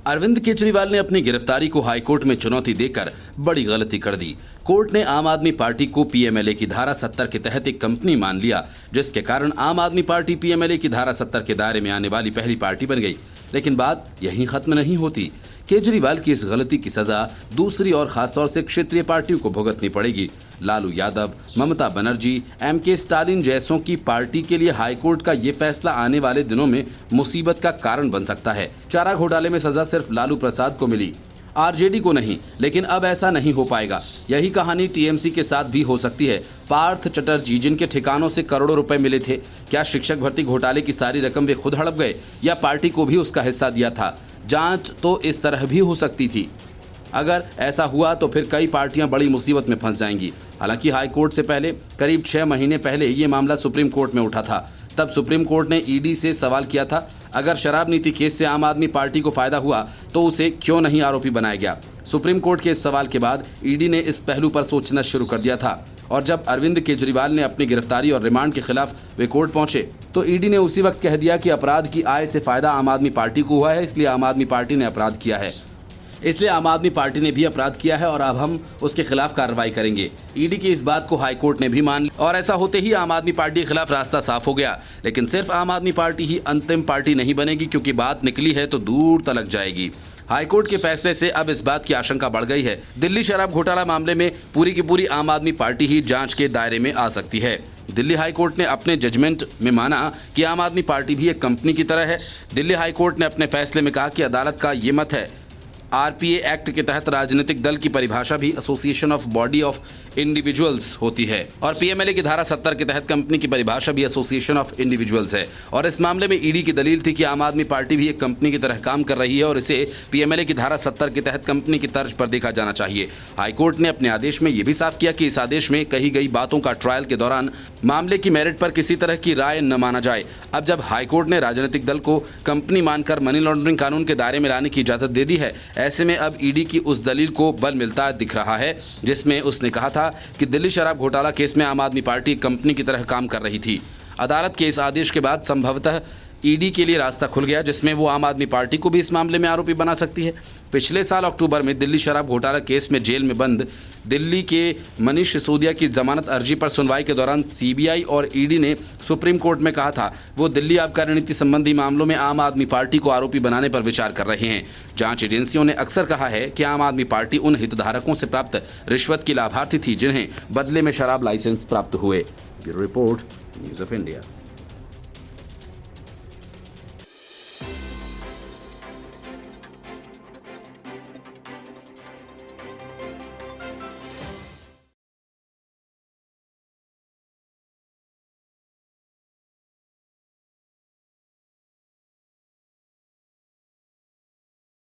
अरविंद केजरीवाल ने अपनी गिरफ्तारी को हाईकोर्ट में चुनौती देकर बड़ी गलती कर दी। कोर्ट ने आम आदमी पार्टी को पीएमएलए की धारा 70 के तहत एक कंपनी मान लिया, जिसके कारण आम आदमी पार्टी पीएमएलए की धारा 70 के दायरे में आने वाली पहली पार्टी बन गई। लेकिन बात यहीं खत्म नहीं होती। केजरीवाल की इस गलती की सजा दूसरी और खासतौर से क्षेत्रीय पार्टियों को भुगतनी पड़ेगी। लालू यादव, ममता बनर्जी, एमके स्टालिन जैसों की पार्टी के लिए हाईकोर्ट का ये फैसला आने वाले दिनों में मुसीबत का कारण बन सकता है। चारा घोटाले में सजा सिर्फ लालू प्रसाद को मिली, आरजेडी को नहीं। लेकिन अब ऐसा नहीं हो पाएगा। यही कहानी टीएमसी के साथ भी हो सकती है। पार्थ चटर्जी, जिनके ठिकानों से करोड़ों रुपए मिले थे, क्या शिक्षक भर्ती घोटाले की सारी रकम वे खुद हड़प गए या पार्टी को भी उसका हिस्सा दिया था? जांच तो इस तरह भी हो सकती थी। अगर ऐसा हुआ तो फिर कई पार्टियां बड़ी मुसीबत में फंस जाएंगी। हालांकि हाईकोर्ट से पहले करीब 6 महीने पहले ये मामला सुप्रीम कोर्ट में उठा था। तब सुप्रीम कोर्ट ने ईडी से सवाल किया था, अगर शराब नीति केस से आम आदमी पार्टी को फायदा हुआ तो उसे क्यों नहीं आरोपी बनाया गया। सुप्रीम कोर्ट के इस सवाल के बाद ईडी ने इस पहलू पर सोचना शुरू कर दिया था। और जब अरविंद केजरीवाल ने अपनी गिरफ्तारी और रिमांड के खिलाफ वे कोर्ट पहुंचे तो ईडी ने उसी वक्त कह दिया कि अपराध की आय से फायदा आम आदमी पार्टी को हुआ है, इसलिए आम आदमी पार्टी ने अपराध किया है। इसलिए आम आदमी पार्टी ने भी अपराध किया है और अब हम उसके खिलाफ कार्रवाई करेंगे। ईडी की इस बात को हाईकोर्ट ने भी मान लिया और ऐसा होते ही आम आदमी पार्टी के खिलाफ रास्ता साफ हो गया। लेकिन सिर्फ आम आदमी पार्टी ही अंतिम पार्टी नहीं बनेगी, क्योंकि बात निकली है तो दूर तलक जाएगी। हाईकोर्ट के फैसले से अब इस बात की आशंका बढ़ गई है, दिल्ली शराब घोटाला मामले में पूरी की पूरी आम आदमी पार्टी ही जांच के दायरे में आ सकती है। दिल्ली हाईकोर्ट ने अपने जजमेंट में माना कि आम आदमी पार्टी भी एक कंपनी की तरह है। दिल्ली हाईकोर्ट ने अपने फैसले में कहा कि अदालत का ये मत है, आरपीए एक्ट के तहत राजनीतिक दल की परिभाषा भी association of body of individuals होती है और पीएमएलए की धारा 70 के तहत कंपनी की परिभाषा भी एसोसिएशन ऑफ इंडिविजुअल्स है। और इस मामले में ईडी की दलील थी कि आम आदमी पार्टी भी एक कंपनी की तरह काम कर रही है और इसे पीएमएलए की धारा 70 के तहत कंपनी की तर्ज पर देखा जाना चाहिए। हाईकोर्ट ने अपने आदेश में यह भी साफ किया कि इस आदेश में कही गई बातों का ट्रायल के दौरान मामले की मेरिट पर किसी तरह की राय न माना जाए। अब जब हाईकोर्ट ने राजनीतिक दल को कंपनी मानकर मनी लॉन्ड्रिंग कानून के दायरे में लाने की इजाजत दे दी है, ऐसे में अब ईडी की उस दलील को बल मिलता दिख रहा है जिसमें उसने कहा था कि दिल्ली शराब घोटाला केस में आम आदमी पार्टी कंपनी की तरह काम कर रही थी। अदालत के इस आदेश के बाद संभवतः ईडी के लिए रास्ता खुल गया, जिसमें वो आम आदमी पार्टी को भी इस मामले में आरोपी बना सकती है। पिछले साल अक्टूबर में दिल्ली शराब घोटाला केस में जेल में बंद दिल्ली के मनीष सिसोदिया की जमानत अर्जी पर सुनवाई के दौरान सीबीआई और ईडी ने सुप्रीम कोर्ट में कहा था वो दिल्ली आबकारी नीति संबंधी मामलों में आम आदमी पार्टी को आरोपी बनाने पर विचार कर रहे हैं। जांच एजेंसियों ने अक्सर कहा है कि आम आदमी पार्टी उन हितधारकों से प्राप्त रिश्वत की लाभार्थी थी जिन्हें बदले में शराब लाइसेंस प्राप्त हुए। Bureau report, news of India.